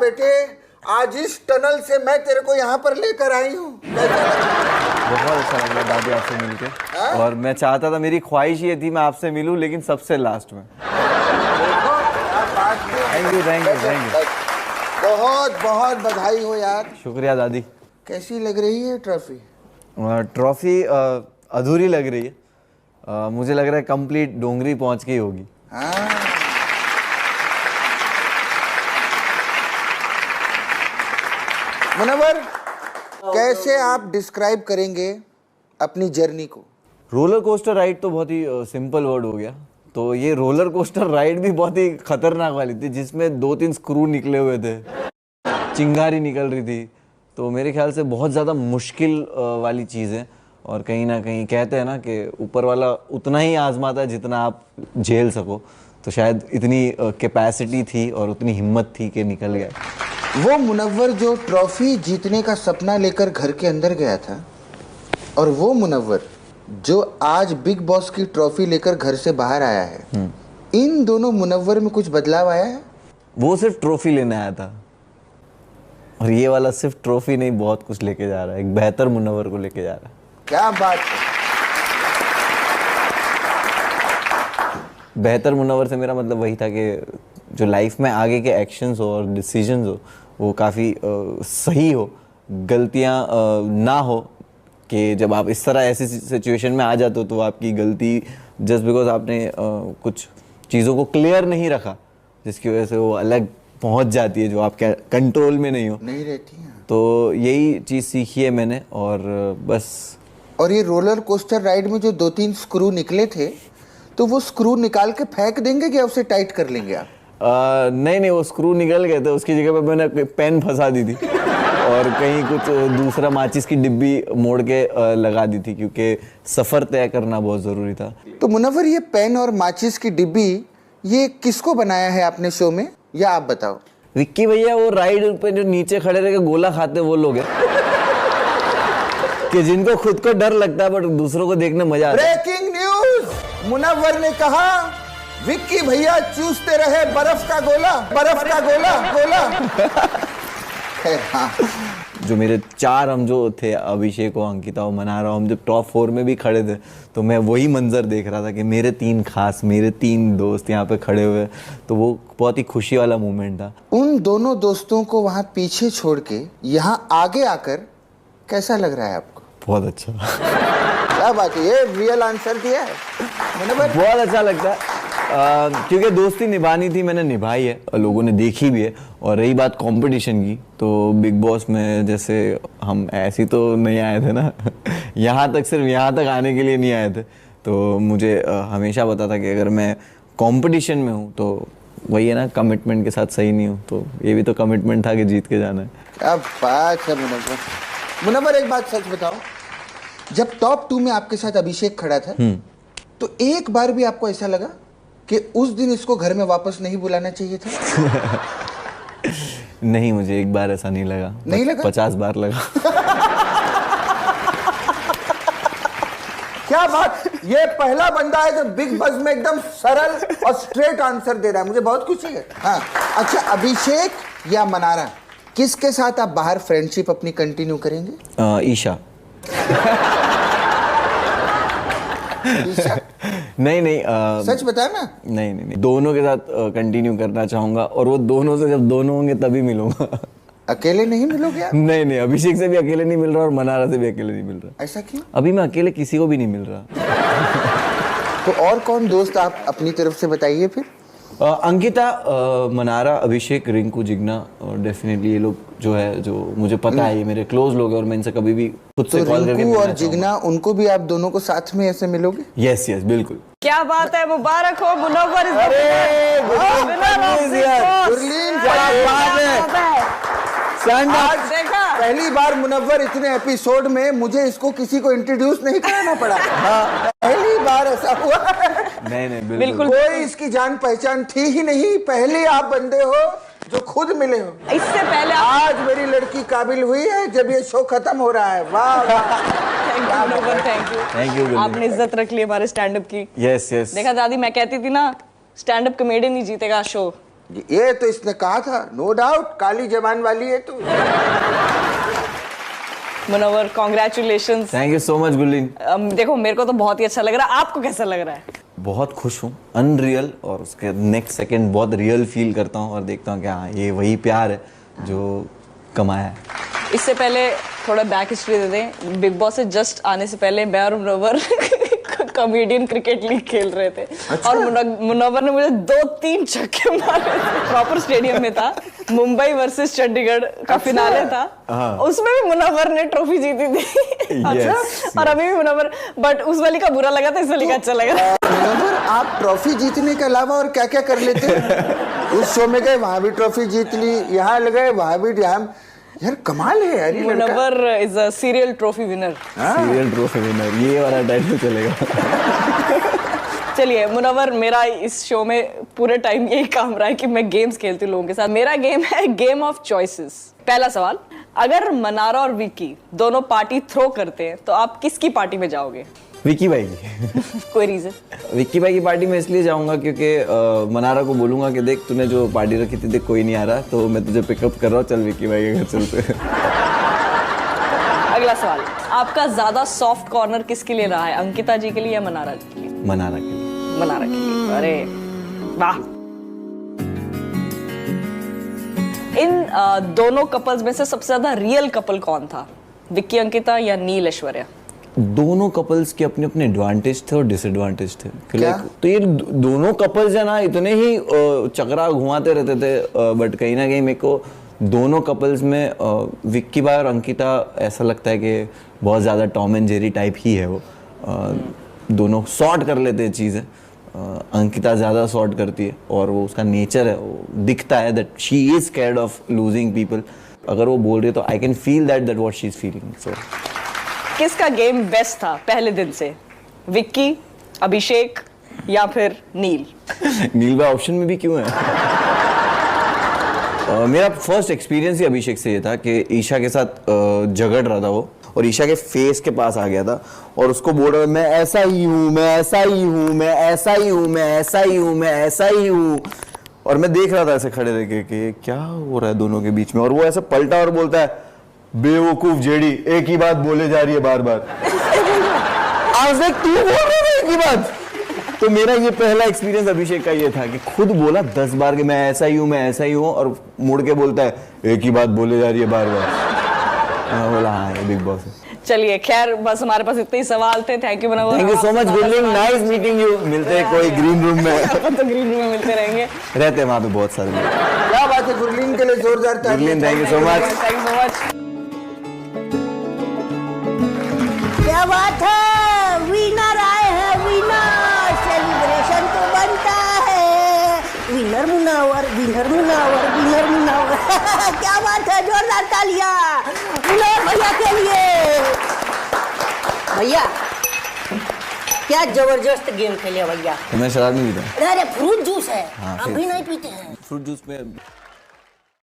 बेटे, आज इस टनल से मैं तेरे को यहाँ पर लेकर आई हूँ। बहुत अच्छा लग रहा दादी आपसे मिलके। और मैं चाहता था, मेरी ख्वाहिश ये थी मैं आपसे मिलूं, लेकिन सबसे लास्ट में। Thank you thank you thank you. बहुत बहुत बधाई हो यार। शुक्रिया दादी। कैसी लग रही है ट्रॉफी? ट्रॉफी अधूरी लग रही है। मुझे लग रहा है कंप्लीट डोंगरी पहुंच गई होगी। हाँ। मुनव्वर, कैसे आप डिस्क्राइब करेंगे अपनी जर्नी को? रोलर कोस्टर राइड तो बहुत ही सिंपल वर्ड हो गया, तो ये रोलर कोस्टर राइड भी बहुत ही खतरनाक वाली थी, जिसमें 2-3 स्क्रू निकले हुए थे, चिंगारी निकल रही थी। तो मेरे ख्याल से बहुत ज़्यादा मुश्किल वाली चीज़ है। और कहीं ना कहीं कहते हैं ना कि ऊपर वाला उतना ही आजमाता है जितना आप झेल सको। तो शायद इतनी कैपेसिटी थी और उतनी हिम्मत थी कि निकल गया। वो मुनव्वर जो ट्रॉफी जीतने का सपना लेकर घर के अंदर गया था, और वो मुनव्वर जो आज बिग बॉस की ट्रॉफी लेकर घर से बाहर आया है, इन दोनों मुनव्वर में कुछ बदलाव आया है? वो सिर्फ ट्रॉफी लेने आया था, और ये वाला सिर्फ ट्रॉफी नहीं, बहुत कुछ लेके जा रहा है। एक बेहतर मुनव्वर को लेके जा रहा है। क्या बात है। बेहतर मुनव्वर से मेरा मतलब वही था कि जो लाइफ में आगे के एक्शंस हो और डिसीजंस हो वो काफ़ी सही हो, गलतियां ना हो। कि जब आप इस तरह ऐसी सिचुएशन में आ जाते हो तो आपकी गलती जस्ट बिकॉज आपने कुछ चीज़ों को क्लियर नहीं रखा, जिसकी वजह से वो अलग पहुंच जाती है जो आपके कंट्रोल में नहीं रहती है। तो यही चीज़ सीखी है मैंने, और बस। और ये रोलर कोस्टर राइड में जो 2-3 स्क्रू निकले थे, तो वो स्क्रू निकाल के फेंक देंगे क्या उसे टाइट कर लेंगे आप? नहीं, वो स्क्रू निकल गए थे, उसकी जगह पे मैंने पेन फंसा दी थी और कहीं कुछ दूसरा माचिस की डिब्बी मोड़ के लगा दी थी, क्योंकि सफ़र तय करना बहुत ज़रूरी था। तो मुनव्वर, ये पेन और माचिस की डिब्बी ये किसको बनाया है आपने शो में, या आप बताओ? विक्की भैया, वो राइड पे जो नीचे खड़े रह के गोला खाते वो लोग हैं कि जिनको खुद को डर लगता है बट दूसरों को देखने मजा आता है। ब्रेकिंग न्यूज, मुनव्वर ने कहा विक्की भैया चूसते रहे बर्फ का गोला, बर्फ का गोला। हाँ। जो मेरे 4 हम जो थे, अभिषेक और अंकिता और मनारा, हम जब टॉप 4 में भी खड़े थे तो मैं वही मंजर देख रहा था कि मेरे 3 दोस्त यहाँ पे खड़े हुए। तो वो बहुत ही खुशी वाला मोमेंट था। उन दोनों दोस्तों को वहाँ पीछे छोड़ के यहाँ आगे आकर कैसा लग रहा है आपको? बहुत अच्छा। क्या बात है, ये रियल आंसर दिया है। बहुत अच्छा लगता है, क्योंकि दोस्ती निभानी थी, मैंने निभाई है और लोगों ने देखी भी है। और रही बात कंपटीशन की, तो बिग बॉस में जैसे हम ऐसी तो नहीं आए थे ना यहाँ तक, सिर्फ यहाँ तक आने के लिए नहीं आए थे। तो मुझे हमेशा पता था कि अगर मैं कंपटीशन में हूँ तो वही है ना, कमिटमेंट के साथ सही नहीं हूँ। तो ये भी तो कमिटमेंट था कि जीत के जाना है। क्या बात है मुनव्वर। मुनव्वर, एक बात सच बताओ, जब टॉप 2 में आपके साथ अभिषेक खड़ा था तो एक बार भी आपको ऐसा लगा कि उस दिन इसको घर में वापस नहीं बुलाना चाहिए था? नहीं, मुझे एक बार ऐसा नहीं लगा। नहीं लगा? 50 बार लगा। क्या बात, ये पहला बंदा है जो बिग बॉस में एकदम सरल और स्ट्रेट आंसर दे रहा है, मुझे बहुत खुशी है। हाँ, अच्छा, अभिषेक या मनारा, किसके साथ आप बाहर फ्रेंडशिप अपनी कंटिन्यू करेंगे? ईशा। नहीं, सच बता ना। नहीं, दोनों के साथ कंटिन्यू करना चाहूंगा, और वो दोनों से जब दोनों होंगे तभी मिलूंगा। अकेले नहीं मिलोगे आप? नहीं, अभिषेक से भी अकेले नहीं मिल रहा और मनारा से भी अकेले नहीं मिल रहा। ऐसा क्यों? अभी मैं अकेले किसी को भी नहीं मिल रहा। तो और कौन दोस्त आप अपनी तरफ से बताइए फिर? अंकिता, मनारा, अभिषेक, रिंकू, जिग्ना, और डेफिनेटली ये लोग जो है, जो मुझे पता है ये मेरे क्लोज लोग हैं और मैं इनसे कभी भी खुद से कॉल करके रिंकू और जिग्ना, उनको भी आप दोनों को साथ में ऐसे मिलोगे? यस, बिल्कुल। क्या बात है, मुबारक हो मुनव्वर। आज पहली बार मुनव्वर इतने एपिसोड में मुझे इसको किसी को इंट्रोड्यूस नहीं कराना पड़ा। पहली बार ऐसा हुआ। नहीं, बिल्कुल। कोई इसकी जान पहचान थी ही नहीं, पहले आप बंदे हो जो खुद मिले हो। इससे पहले आज मेरी लड़की काबिल हुई है जब ये शो खत्म हो रहा है। वाह, थैंक यू। आपने इज्जत रख ली हमारे स्टैंड अप की। यस। देखा दादी, मैं कहती थी ना, स्टैंड अप कॉमेडियन ही जीतेगा शो। ये तो इसने कहा था, नो डाउट काली जबान वाली है तू। Munawar congratulation. Thank you so much Gurleen. देखो मेरे को तो बहुत ही अच्छा लग रहा है, आपको कैसा लग रहा है? बहुत खुश हूँ, अनरियल, और उसके नेक्स्ट सेकंड बहुत रियल फील करता हूँ और देखता हूँ कि हाँ ये वही प्यार है जो कमाया है। इससे पहले थोड़ा बैक हिस्ट्री दे दें। बिग बॉस से जस्ट आने से पहले मैं और मुनव्वर कॉमेडियन क्रिकेट लीग खेल रहे थे। अच्छा? और मुनव्वर ने मुझे 2-3 छक्के मारे। प्रॉपर स्टेडियम में था, मुंबई वर्सेस चंडीगढ़ का फिनाले था। उसमें भी मुनव्वर ने ट्रॉफी जीती थी। अच्छा? और अभी भी मुनव्वर, बट उस वाली का बुरा लगा था, इस वाली का अच्छा लगा। मुनव्वर आप ट्रॉफी जीतने के अलावा और क्या क्या कर लेते? उस शो में गए, वहां भी ट्रॉफी जीत ली, यहाँ गए वहां भी, यार कमाल है यार। Munawar is a serial trophy winner. Serial trophy winner, ये वाला टाइटल चलेगा। चलिए मुनव्वर, मेरा इस शो में पूरे टाइम यही काम रहा है कि मैं गेम्स खेलती हूँ लोगों के साथ। मेरा गेम है गेम ऑफ चॉइसेस। पहला सवाल, अगर मनारा और विक्की दोनों पार्टी थ्रो करते हैं तो आप किसकी पार्टी में जाओगे? विक्की भाई की। कोई रीजन? विक्की भाई की पार्टी में इसलिए जाऊंगा क्योंकि मनारा को बोलूंगा कि देख तूने जो पार्टी रखी थी, देख कोई नहीं आ रहा, तो मैं तुझे पिकअप कर रहा हूँ, चल विक्की भाई के घर चलते। अगला सवाल, आपका ज्यादा सॉफ्ट कॉर्नर किसके लिए रहा है, अंकिता जी के लिए या मनारा जी के लिए? मनारा के लिए। मनारा के लिए। अरे वाह। इन दोनों कपल्स में से सबसे ज्यादा रियल कपल कौन था, विक्की अंकिता या नील ऐश्वर्या? दोनों कपल्स के अपने अपने एडवांटेज थे और डिसएडवांटेज थे। क्या? तो ये दोनों कपल्स है ना, इतने ही चक्रा घुमाते रहते थे, बट कहीं ना कहीं मेरे को दोनों कपल्स में विक्की भाई और अंकिता ऐसा लगता है कि बहुत ज़्यादा टॉम एंड जेरी टाइप ही है वो। दोनों सॉर्ट कर लेते हैं चीज़ें। अंकिता ज़्यादा सॉर्ट करती है और वो उसका नेचर है, वो दिखता है that she is scared of losing people. अगर वो बोल रही है तो I can feel that what she is feeling. So किसका गेम बेस्ट था पहले दिन से, विक्की, अभिषेक या फिर नील? नील भाई ऑप्शन में भी क्यों है? मेरा फर्स्ट एक्सपीरियंस ही अभिषेक से ये था कि ईशा के साथ झगड़ रहा था वो, और ईशा के फेस के पास आ गया था और उसको बोल रहा है मैं ऐसा ही हूँ, मैं ऐसा ही हूँ, मैं ऐसा ही हूँ, मैं ऐसा ही हूँ, मैं ऐसा ही हूँ। और मैं देख रहा था ऐसे खड़े रह के कि क्या हो रहा है दोनों के बीच में, और वो ऐसे पलटा और बोलता है बेवकूफ जेडी, एक ही बात बोले जा रही है बार बार। आज तक तू बोल रहा है एक ही बात। तो मेरा ये पहला एक्सपीरियंस अभिषेक का ये था कि खुद बोला 10 बार कि मैं ऐसा ही हूँ, मैं ऐसा ही हूँ, और मुड़ के बोलता है एक ही बात बोले जा रही है बार बार। बोला हाँ ये बिग बॉस है। चलिए खैर, बस हमारे पास इतने ही सवाल थे। Thank you Munawar. Thank you so much Gurleen, nice meeting you. मिलते हैं कोई ग्रीन रूम में। अपन तो ग्रीन रूम में मिलते रहेंगे, रहते हैं वहाँ पे बहुत सारे लोग। क्या बात है, गुरलीन के लिए जोरदार तालियां। Gurleen thank you so much. Thank you so much. क्या बात है, विनर आए हैं, विनर। सेलिब्रेशन तो बनता है। Winner Munawar, winner Munawar, winner Munawar. क्या बात है, जोरदार तालियां मुनव्वर भैया के लिए। भैया क्या जबरदस्त गेम खेले भैया। तो मैं शराब नहीं पीता। अरे फ्रूट जूस है, हाँ, आप भी नहीं पीते हैं? फ्रूट जूस में